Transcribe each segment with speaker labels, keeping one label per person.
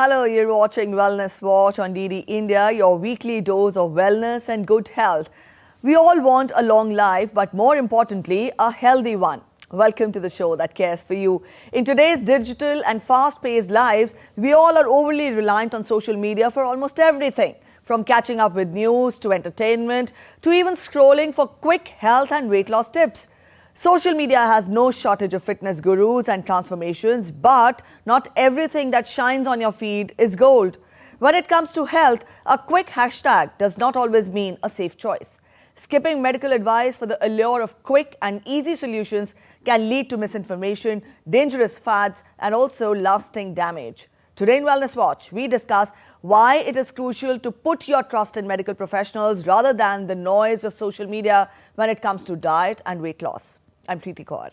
Speaker 1: Hello, you're watching Wellness Watch on DD India, your weekly dose of wellness and good health. We all want a long life, but more importantly, a healthy one. Welcome to the show that cares for you. In today's digital and fast-paced lives, we all are overly reliant on social media for almost everything, from catching up with news to entertainment to even scrolling for quick health and weight loss tips. Social media has no shortage of fitness gurus and transformations, but not everything that shines on your feed is gold. When it comes to health, a quick hashtag does not always mean a safe choice. Skipping medical advice for the allure of quick and easy solutions can lead to misinformation, dangerous fads, and also lasting damage. Today in Wellness Watch, we discuss why it is crucial to put your trust in medical professionals rather than the noise of social media when it comes to diet and weight loss. I'm Preeti Kaur.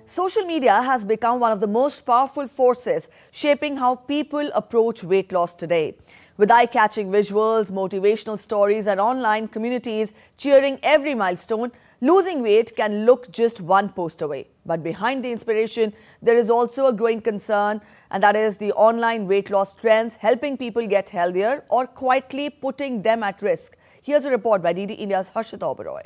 Speaker 1: Social media has become one of the most powerful forces shaping how people approach weight loss today. With eye-catching visuals, motivational stories, and online communities cheering every milestone, losing weight can look just one post away. But behind the inspiration, there is also a growing concern, and that is the online weight loss trends helping people get healthier or quietly putting them at risk. Here's a report by DD India's Harshita Oberoi.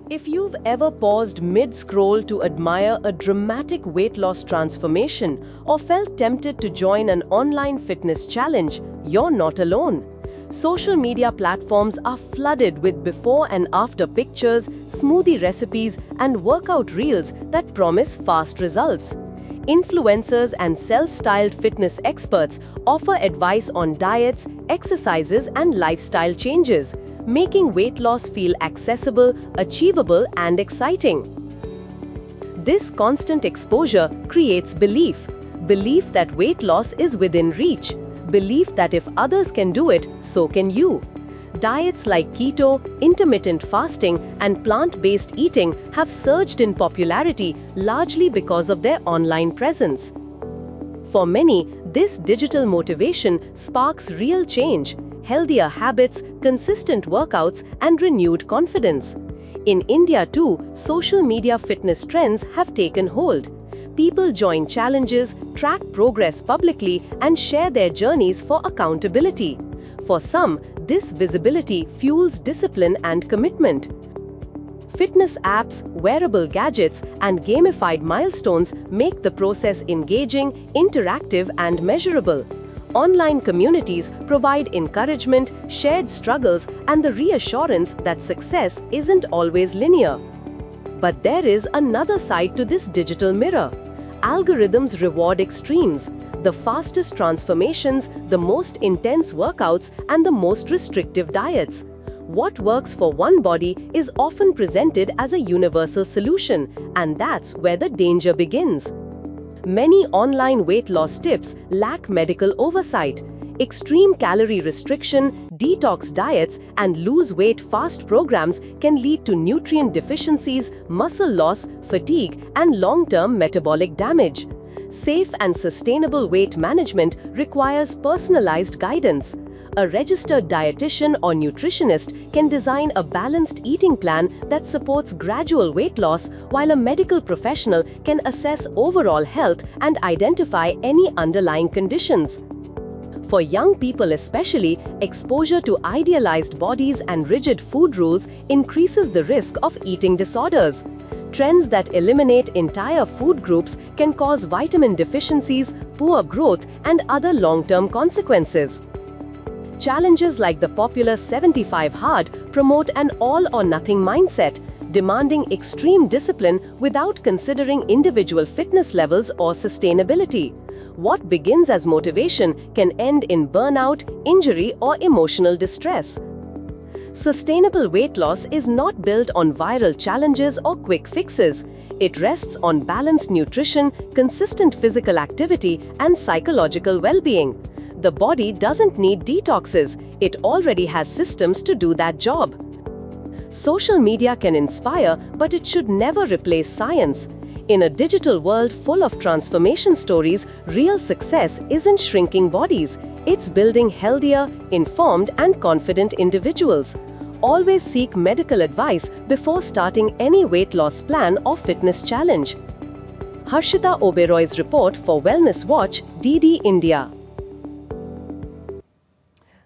Speaker 2: If you've ever paused mid-scroll to admire a dramatic weight loss transformation or felt tempted to join an online fitness challenge, you're not alone. Social media platforms are flooded with before and after pictures, smoothie recipes, and workout reels that promise fast results. Influencers and self-styled fitness experts offer advice on diets, exercises, and lifestyle changes, making weight loss feel accessible, achievable, and exciting. This constant exposure creates belief that weight loss is within reach, belief that if others can do it, so can you. Diets like keto, intermittent fasting, and plant-based eating have surged in popularity largely because of their online presence. For many, this digital motivation sparks real change, healthier habits, consistent workouts, and renewed confidence. In India too, social media fitness trends have taken hold. People join challenges, track progress publicly, and share their journeys for accountability. For some, this visibility fuels discipline and commitment. Fitness apps, wearable gadgets, and gamified milestones make the process engaging, interactive, and measurable. Online communities provide encouragement, shared struggles, and the reassurance that success isn't always linear. But there is another side to this digital mirror. Algorithms reward extremes, the fastest transformations, the most intense workouts, and the most restrictive diets. What works for one body is often presented as a universal solution, and that's where the danger begins. Many online weight loss tips lack medical oversight. Extreme calorie restriction, detox diets, and lose weight fast programs can lead to nutrient deficiencies, muscle loss, fatigue, and long-term metabolic damage. Safe and sustainable weight management requires personalized guidance. A registered dietitian or nutritionist can design a balanced eating plan that supports gradual weight loss, while a medical professional can assess overall health and identify any underlying conditions. For young people especially, exposure to idealized bodies and rigid food rules increases the risk of eating disorders. Trends that eliminate entire food groups can cause vitamin deficiencies, poor growth, and other long-term consequences. Challenges like the popular 75 Hard promote an all-or-nothing mindset, demanding extreme discipline without considering individual fitness levels or sustainability. What begins as motivation can end in burnout, injury, or emotional distress. Sustainable weight loss is not built on viral challenges or quick fixes. It rests on balanced nutrition, consistent physical activity, and psychological well-being. The body doesn't need detoxes. It already has systems to do that job. Social media can inspire, but it should never replace science. In a digital world full of transformation stories, real success isn't shrinking bodies, it's building healthier, informed, and confident individuals. Always seek medical advice before starting any weight loss plan or fitness challenge. Harshita Oberoy's report for Wellness Watch, DD India.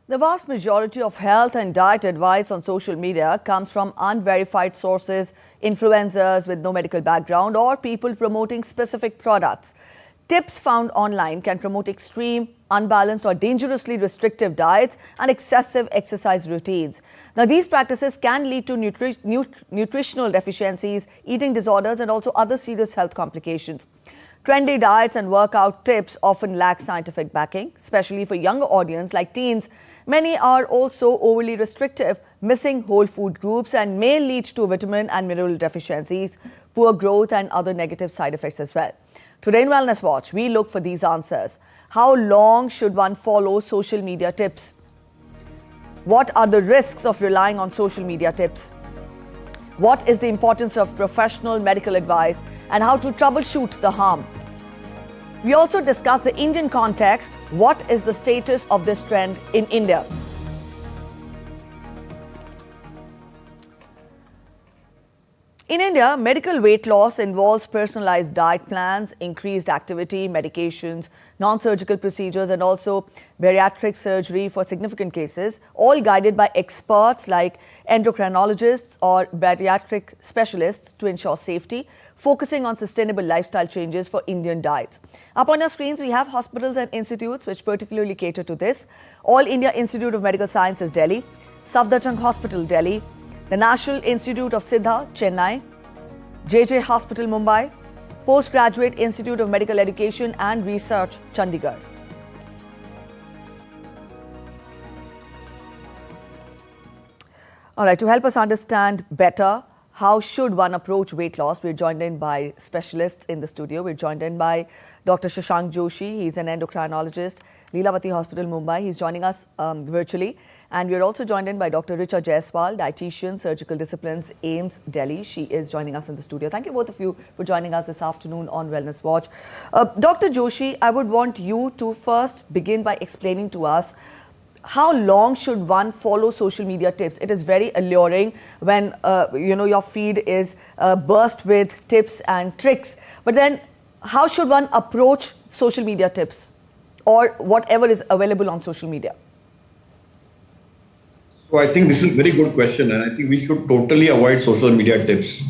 Speaker 1: The vast majority of health and diet advice on social media comes from unverified sources, influencers with no medical background, or people promoting specific products. Tips found online can promote extreme, unbalanced, or dangerously restrictive diets and excessive exercise routines. Now, these practices can lead to nutritional deficiencies, eating disorders, and also other serious health complications. Trendy diets and workout tips often lack scientific backing, especially for younger audience like teens. Many are also overly restrictive, missing whole food groups, and may lead to vitamin and mineral deficiencies, poor growth, and other negative side effects as well. Today in Wellness Watch, we look for these answers. How long should one follow social media tips? What are the risks of relying on social media tips? What is the importance of professional medical advice and how to troubleshoot the harm? We also discuss the Indian context. What is the status of this trend in India? In India, medical weight loss involves personalized diet plans, increased activity, medications, non-surgical procedures, and also bariatric surgery for significant cases, all guided by experts like endocrinologists or bariatric specialists to ensure safety, focusing on sustainable lifestyle changes for Indian diets. Up on our screens, we have hospitals and institutes which particularly cater to this. All India Institute of Medical Sciences, Delhi, Safdarjung Hospital, Delhi, the National Institute of Siddha, Chennai, JJ Hospital, Mumbai, Postgraduate Institute of Medical Education and Research, Chandigarh. All right, to help us understand better how should one approach weight loss, we're joined in by specialists in the studio. We're joined in by Dr. Shashank Joshi. He's an endocrinologist, Lilavati Hospital, Mumbai. He's joining us virtually. And we're also joined in by Dr. Richa Jaiswal, Dietitian, Surgical Disciplines, AIIMS, Delhi. She is joining us in the studio. Thank you both of you for joining us this afternoon on Wellness Watch. Dr. Joshi, I would want you to first begin by explaining to us how long should one follow social media tips? It is very alluring when your feed is burst with tips and tricks. But then how should one approach social media tips or whatever is available on social media?
Speaker 3: So I think this is a very good question, and I think we should totally avoid social media tips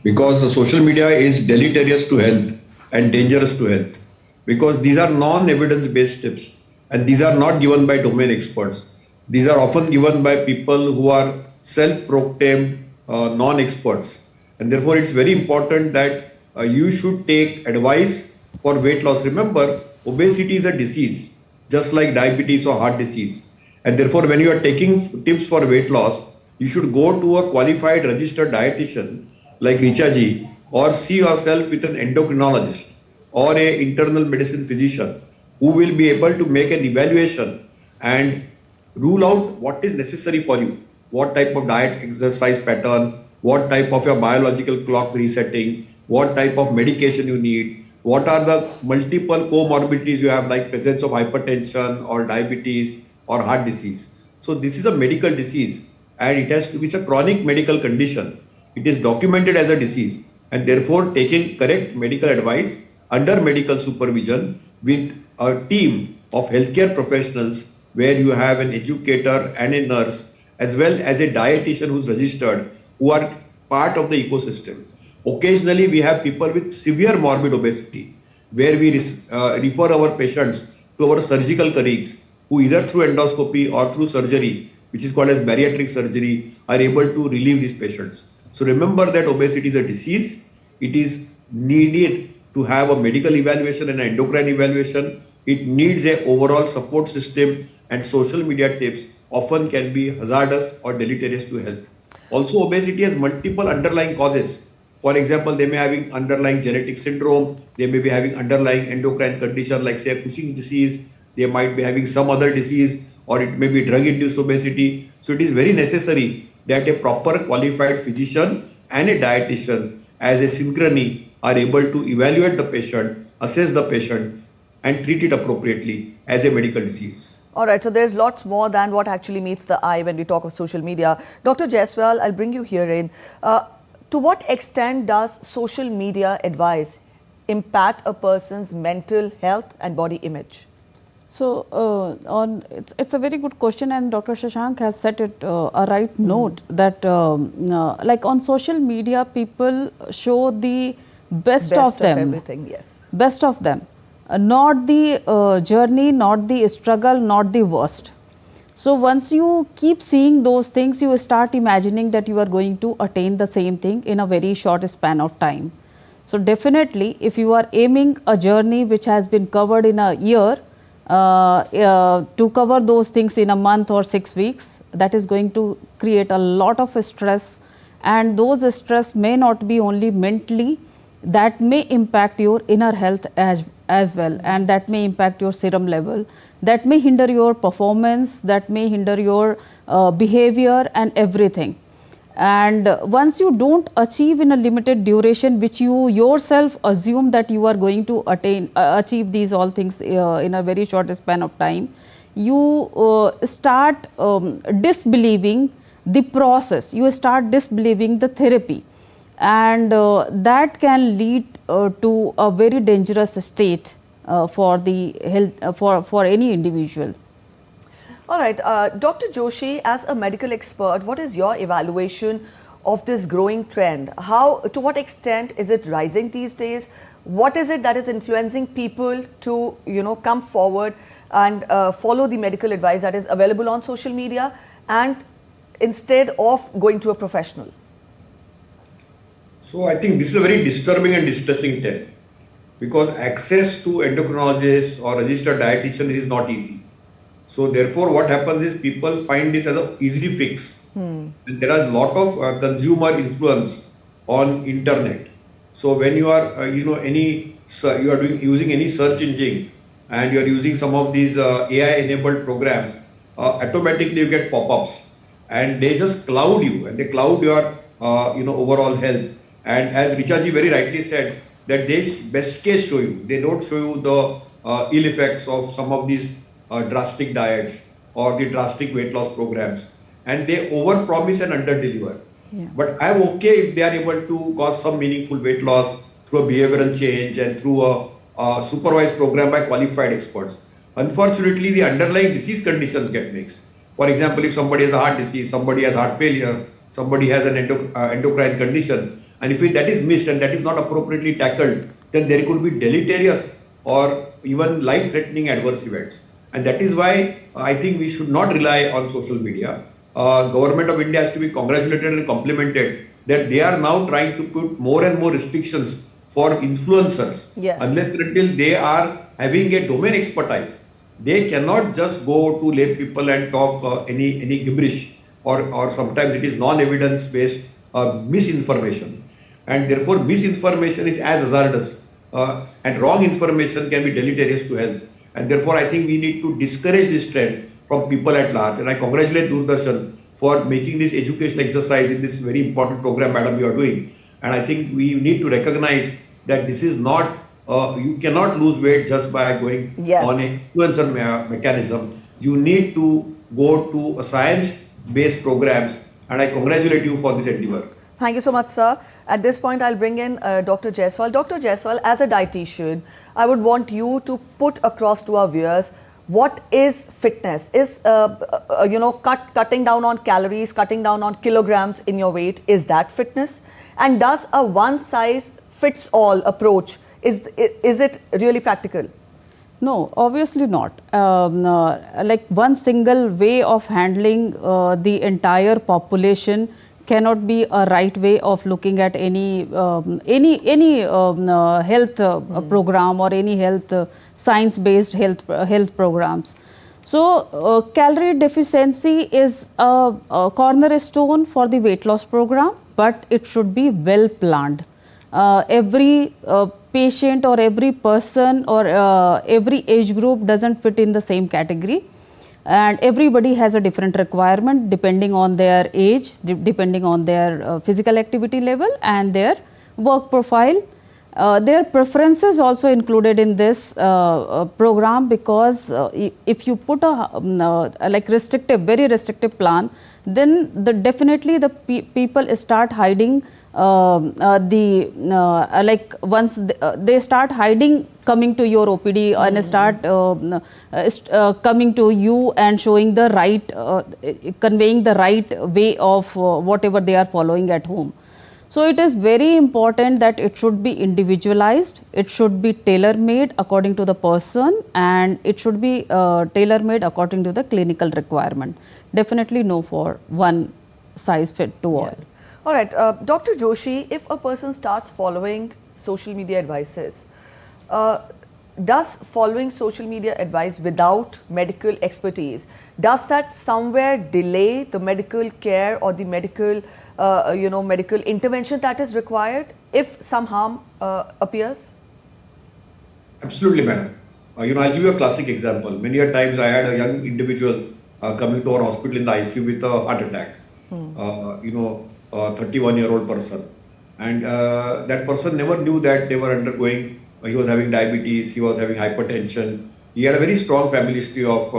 Speaker 3: because the social media is deleterious to health and dangerous to health because these are non-evidence based tips and these are not given by domain experts. These are often given by people who are self-proclaimed non-experts, and therefore it's very important that you should take advice for weight loss. Remember, obesity is a disease just like diabetes or heart disease. And therefore, when you are taking tips for weight loss, you should go to a qualified registered dietitian like Richa ji, or see yourself with an endocrinologist or an internal medicine physician who will be able to make an evaluation and rule out what is necessary for you, what type of diet exercise pattern, what type of your biological clock resetting, what type of medication you need, what are the multiple comorbidities you have like presence of hypertension or diabetes or heart disease. So this is a medical disease and it's a chronic medical condition. It is documented as a disease and therefore taking correct medical advice under medical supervision with a team of healthcare professionals where you have an educator and a nurse as well as a dietitian who's registered who are part of the ecosystem. Occasionally we have people with severe morbid obesity where we refer our patients to our surgical colleagues who either through endoscopy or through surgery, which is called as bariatric surgery, are able to relieve these patients. So remember that obesity is a disease. It is needed to have a medical evaluation and an endocrine evaluation. It needs an overall support system, and social media tips often can be hazardous or deleterious to health. Also, obesity has multiple underlying causes. For example, they may be having underlying genetic syndrome, they may be having underlying endocrine condition like say Cushing's disease, they might be having some other disease, or it may be drug-induced obesity. So it is very necessary that a proper qualified physician and a dietitian as a synchrony are able to evaluate the patient, assess the patient, and treat it appropriately as a medical disease.
Speaker 1: All right, so there's lots more than what actually meets the eye when we talk of social media. Dr. Jaiswal, I'll bring you here in. To what extent does social media advice impact a person's mental health and body image?
Speaker 4: So, it's a very good question, and Dr. Shashank has set it a right note that like on social media, people show the best of them.
Speaker 1: Everything, yes.
Speaker 4: Best of them. Not the journey, not the struggle, not the worst. So, once you keep seeing those things, you start imagining that you are going to attain the same thing in a very short span of time. So, definitely, if you are aiming a journey which has been covered in a year, to cover those things in a month or 6 weeks, that is going to create a lot of stress, and those stress may not be only mentally, that may impact your inner health as well, and that may impact your serum level, that may hinder your performance, that may hinder your behavior and everything. And once you don't achieve in a limited duration, which you yourself assume that you are going to achieve these all things in a very short span of time, you start disbelieving the process, you start disbelieving the therapy, and that can lead to a very dangerous state for the health for any individual.
Speaker 1: All right, Dr. Joshi, as a medical expert, what is your evaluation of this growing trend? To what extent is it rising these days? What is it that is influencing people to, come forward and follow the medical advice that is available on social media, and instead of going to a professional?
Speaker 3: So I think this is a very disturbing and distressing trend, because access to endocrinologists or registered dietitian is not easy. So therefore, what happens is people find this as an easy fix, and there are a lot of consumer influence on internet. So when you are, using any search engine, and you are using some of these AI-enabled programs, automatically you get pop-ups, and they just cloud you, and they cloud your, overall health. And as Richa ji very rightly said, that they best case show you, they don't show you the ill effects of some of these drastic diets or the drastic weight loss programs, and they over-promise and under-deliver.
Speaker 4: Yeah.
Speaker 3: But I'm okay if they are able to cause some meaningful weight loss through a behavioral change and through a supervised program by qualified experts. Unfortunately, the underlying disease conditions get mixed. For example, if somebody has a heart disease, somebody has heart failure, somebody has an endocrine condition, and if that is missed and that is not appropriately tackled, then there could be deleterious or even life-threatening adverse events. And that is why I think we should not rely on social media. Government of India has to be congratulated and complimented that they are now trying to put more and more restrictions for influencers.
Speaker 1: Yes.
Speaker 3: Unless and until they are having a domain expertise, they cannot just go to lay people and talk any gibberish, or sometimes it is non-evidence based misinformation. And therefore misinformation is as hazardous, and wrong information can be deleterious to health. And therefore, I think we need to discourage this trend from people at large. And I congratulate Doordarshan for making this educational exercise in this very important program, madam, you are doing. And I think we need to recognize that this is not, you cannot lose weight just by going on an influencer mechanism. You need to go to a science-based programs. And I congratulate you for this endeavor.
Speaker 1: Thank you so much, sir. At this point, I'll bring in Dr. Jaiswal. Dr. Jaiswal, as a dietitian, I would want you to put across to our viewers, what is fitness? Is, cutting down on calories, cutting down on kilograms in your weight, is that fitness? And does a one-size-fits-all approach, is it really practical?
Speaker 4: No, obviously not. Like one single way of handling the entire population cannot be a right way of looking at any health program or any health science-based health programs. So, calorie deficiency is a cornerstone for the weight loss program, but it should be well planned. Every patient or every person or every age group doesn't fit in the same category. And everybody has a different requirement depending on their age, depending on their physical activity level and their work profile. Their preferences also included in this program, because if you put a like restrictive, very restrictive plan, then definitely the people start hiding like once they start hiding coming to your OPD and start coming to you and showing the right, conveying the right way of whatever they are following at home. So it is very important that it should be individualized, it should be tailor-made according to the person, and it should be tailor-made according to the clinical requirement. Definitely no for one size fit to all.
Speaker 1: All right, Dr. Joshi, if a person starts following social media advices, does following social media advice without medical expertise, does that somewhere delay the medical care or the medical, medical intervention that is required if some harm appears?
Speaker 3: Absolutely, madam. I'll give you a classic example. Many a times I had a young individual coming to our hospital in the ICU with a heart attack. 31-year-old person, and that person never knew that they were undergoing, he was having diabetes, he was having hypertension, he had a very strong family history of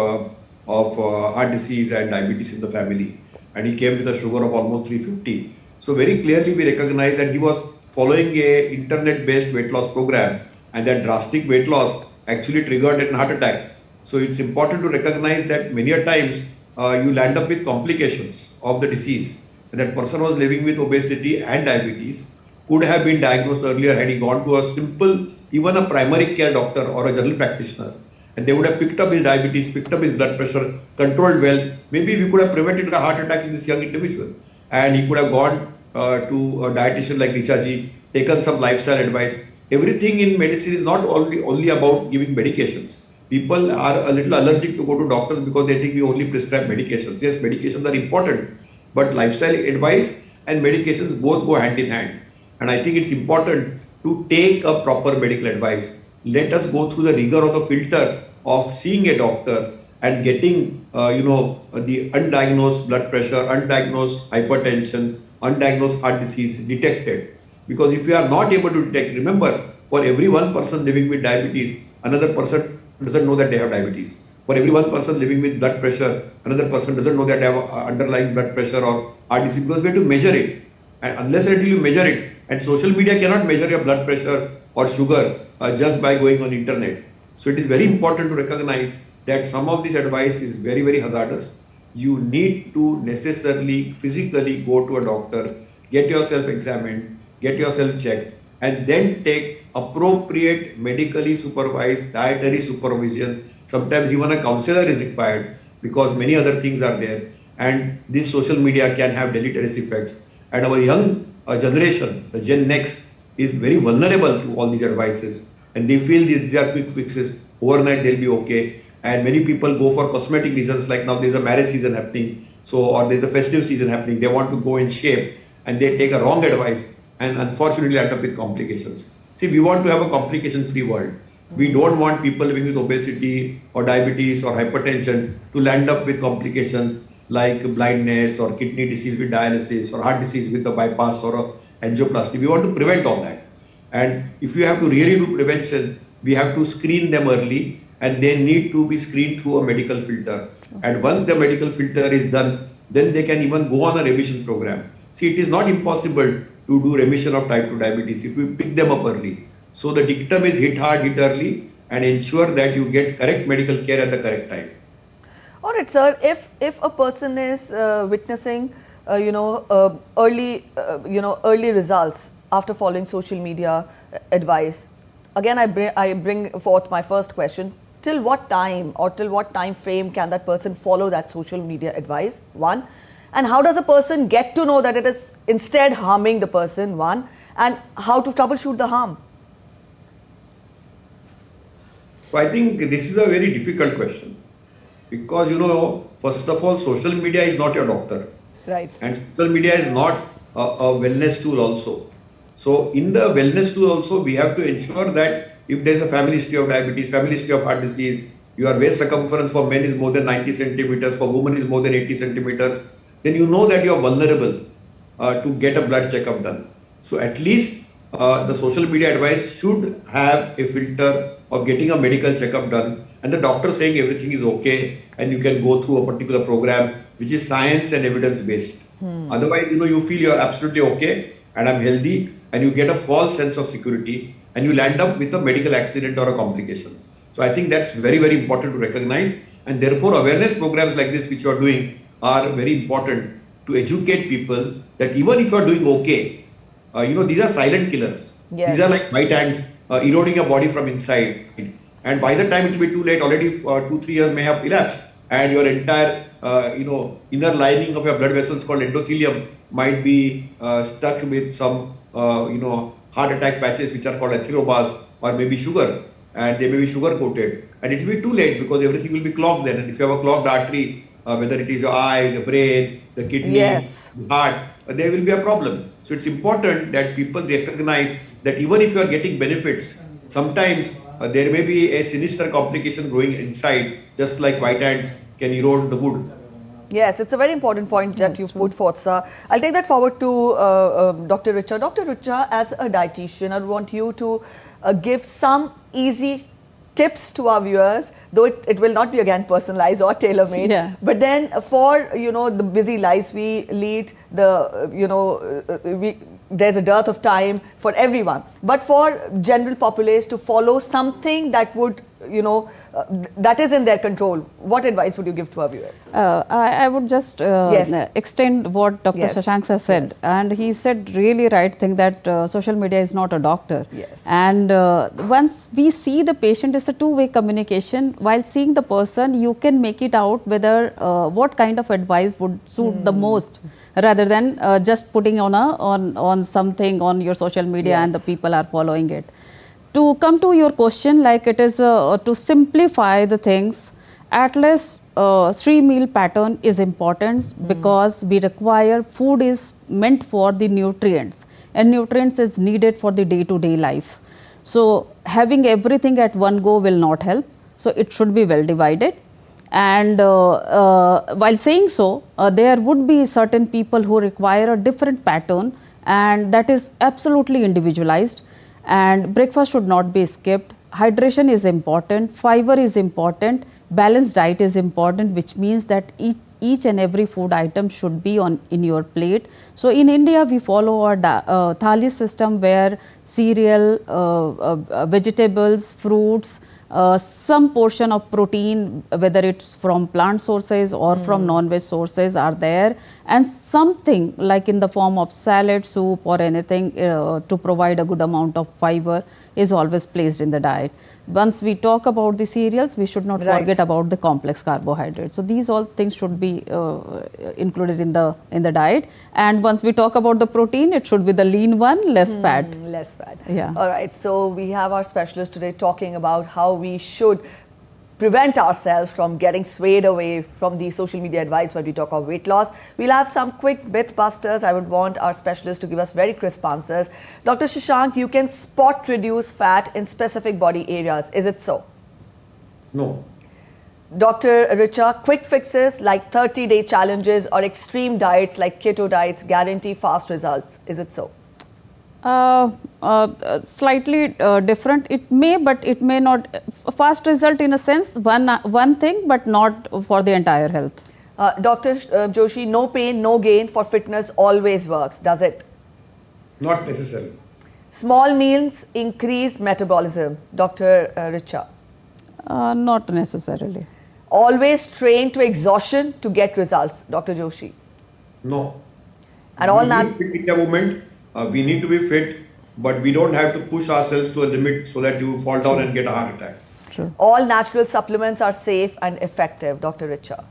Speaker 3: heart disease and diabetes in the family, and he came with a sugar of almost 350. So very clearly we recognize that he was following a internet based weight loss program, and that drastic weight loss actually triggered an heart attack. So it's important to recognize that many a times you land up with complications of the disease. And that person was living with obesity and diabetes, could have been diagnosed earlier had he gone to a simple, even a primary care doctor or a general practitioner, and they would have picked up his diabetes, picked up his blood pressure, controlled well. Maybe we could have prevented a heart attack in this young individual, and he could have gone to a dietitian like Richa ji, taken some lifestyle advice. Everything in medicine is not only about giving medications. People are a little allergic to go to doctors because they think we only prescribe medications. Yes, medications are important, but lifestyle advice and medications both go hand in hand. And I think it's important to take a proper medical advice. Let us go through the rigor of the filter of seeing a doctor and getting, the undiagnosed blood pressure, undiagnosed hypertension, undiagnosed heart disease detected. Because if we are not able to detect, remember, for every one person living with diabetes, another person doesn't know that they have diabetes. For every one person living with blood pressure, another person doesn't know that they have underlying blood pressure or heart disease, because we have to measure it. And unless until you measure it, and social media cannot measure your blood pressure or sugar just by going on internet. So it is very important to recognize that some of this advice is very, very hazardous. You need to necessarily physically go to a doctor, get yourself examined, get yourself checked, and then take appropriate medically supervised dietary supervision. Sometimes even a counselor is required because many other things are there, and this social media can have deleterious effects. And our young generation, the Gen Next, is very vulnerable to all these advices, and they feel these are quick fixes. Overnight they'll be okay. And many people go for cosmetic reasons, like now there's a marriage season happening, or there's a festive season happening. They want to go in shape, and they take a wrong advice and unfortunately end up with complications. See, we want to have a complication-free world. We don't want people living with obesity or diabetes or hypertension to land up with complications like blindness or kidney disease with dialysis or heart disease with a bypass or a angioplasty. We want to prevent all that. And if you have to really do prevention, we have to screen them early, and they need to be screened through a medical filter. And once the medical filter is done, then they can even go on a remission program. See, it is not impossible to do remission of type 2 diabetes if we pick them up early. So the dictum is hit hard, hit early, and ensure that you get correct medical care at the correct time.
Speaker 1: All right, sir. If a person is witnessing, early results after following social media advice, again I bring forth my first question: till what time or till what time frame can that person follow that social media advice? One, and how does a person get to know that it is instead harming the person? One, and how to troubleshoot the harm?
Speaker 3: So I think this is a very difficult question, because first of all, social media is not your doctor,
Speaker 1: Right.
Speaker 3: and social media is not a wellness tool also. So in the wellness tool also, we have to ensure that if there is a family history of diabetes, family history of heart disease, your waist circumference for men is more than 90 centimeters, for women is more than 80 centimeters, then you know that you are vulnerable to get a blood checkup done. So at least the social media advice should have a filter of getting a medical checkup done and the doctor saying everything is okay and you can go through a particular program which is science and evidence based. Otherwise, you feel you're absolutely okay and I'm healthy and you get a false sense of security and you land up with a medical accident or a complication. So I think that's very, very important to recognize, and therefore awareness programs like this which you are doing are very important to educate people that even if you are doing okay, these are silent killers.
Speaker 1: Yes.
Speaker 3: These are like white ants eroding your body from inside. And by the time it will be too late, already 2-3 years may have elapsed, and your entire, inner lining of your blood vessels called endothelium might be stuck with some, heart attack patches which are called atherobars or maybe sugar, and they may be sugar coated. And it will be too late because everything will be clogged then. And if you have a clogged artery, whether it is your eye, the brain, the kidney,
Speaker 1: Yes.
Speaker 3: the heart, there will be a problem. So it's important that people recognize that even if you are getting benefits, sometimes there may be a sinister complication growing inside, just like white ants can erode the wood.
Speaker 1: Yes, it's a very important point that you've put forth, sir. I'll take that forward to Dr. Richa. Dr. Richa, as a dietitian, I want you to give some easy tips to our viewers, though it will not be again personalized or tailor-made.
Speaker 4: Yeah.
Speaker 1: But then for, the busy lives we lead, there's a dearth of time for everyone. But for general populace to follow something that would, that is in their control, what advice would you give to our viewers?
Speaker 4: I would just
Speaker 1: Yes.
Speaker 4: extend what Dr.
Speaker 1: Yes.
Speaker 4: Shashank has said.
Speaker 1: Yes.
Speaker 4: And he said really right thing that social media is not a doctor.
Speaker 1: Yes.
Speaker 4: And once we see the patient, it's a two-way communication. While seeing the person, you can make it out whether what kind of advice would suit the most, rather than just putting on something on your social media and the
Speaker 1: Yes.
Speaker 4: people are following it. To come to your question, like it is to simplify the things, at least 3-meal pattern is important because we require food is meant for the nutrients, and nutrients is needed for the day-to-day life. So having everything at one go will not help. So it should be well divided. And while saying so, there would be certain people who require a different pattern, and that is absolutely individualized. And breakfast should not be skipped. Hydration is important, fiber is important, balanced diet is important, which means that each and every food item should be in your plate. So in India, we follow our thali system where cereal, vegetables, fruits, some portion of protein, whether it's from plant sources or from non-veg sources, are there, and something like in the form of salad, soup or anything to provide a good amount of fiber is always placed in the diet. Once we talk about the cereals, we should not
Speaker 1: Right.
Speaker 4: forget about the complex carbohydrates. So these all things should be included in the diet. And once we talk about the protein, it should be the lean one, less fat.
Speaker 1: Less bad.
Speaker 4: Yeah.
Speaker 1: All right. So we have our specialist today talking about how we should prevent ourselves from getting swayed away from the social media advice when we talk of weight loss. We'll have some quick myth busters. I would want our specialist to give us very crisp answers. Dr. Shashank, you can spot reduce fat in specific body areas. Is it so?
Speaker 3: No.
Speaker 1: Dr. Richa, quick fixes like 30-day challenges or extreme diets like keto diets guarantee fast results. Is it so?
Speaker 2: Slightly different. It may, but it may not. Fast result in a sense, one thing, but not for the entire health.
Speaker 1: Dr. Joshi, no pain, no gain for fitness always works, does it?
Speaker 3: Not necessary.
Speaker 1: Small meals increase metabolism, Dr. Richa.
Speaker 4: Not necessarily.
Speaker 1: Always train to exhaustion to get results, Dr. Joshi.
Speaker 3: No.
Speaker 1: And all
Speaker 3: we
Speaker 1: that.
Speaker 3: need fit India movement. We need to be fit, but we don't have to push ourselves to a limit so that you fall down and get a heart attack.
Speaker 4: True.
Speaker 1: All natural supplements are safe and effective, Dr. Richa.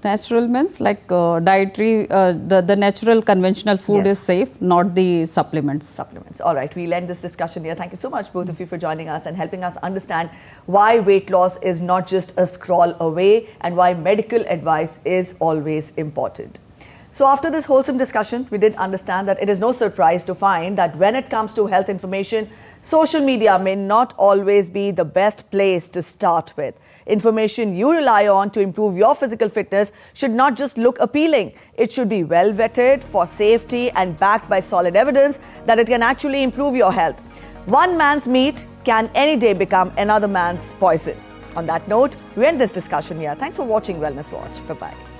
Speaker 4: Natural means like dietary, the natural conventional food
Speaker 1: Yes.
Speaker 4: is safe, not the supplements.
Speaker 1: Supplements. All right, we'll end this discussion here. Thank you so much, both of you, for joining us and helping us understand why weight loss is not just a scroll away and why medical advice is always important. So after this wholesome discussion, we did understand that it is no surprise to find that when it comes to health information, social media may not always be the best place to start with. Information you rely on to improve your physical fitness should not just look appealing. It should be well vetted for safety and backed by solid evidence that it can actually improve your health. One man's meat can any day become another man's poison. On that note, we end this discussion here. Thanks for watching Wellness Watch. Bye-bye.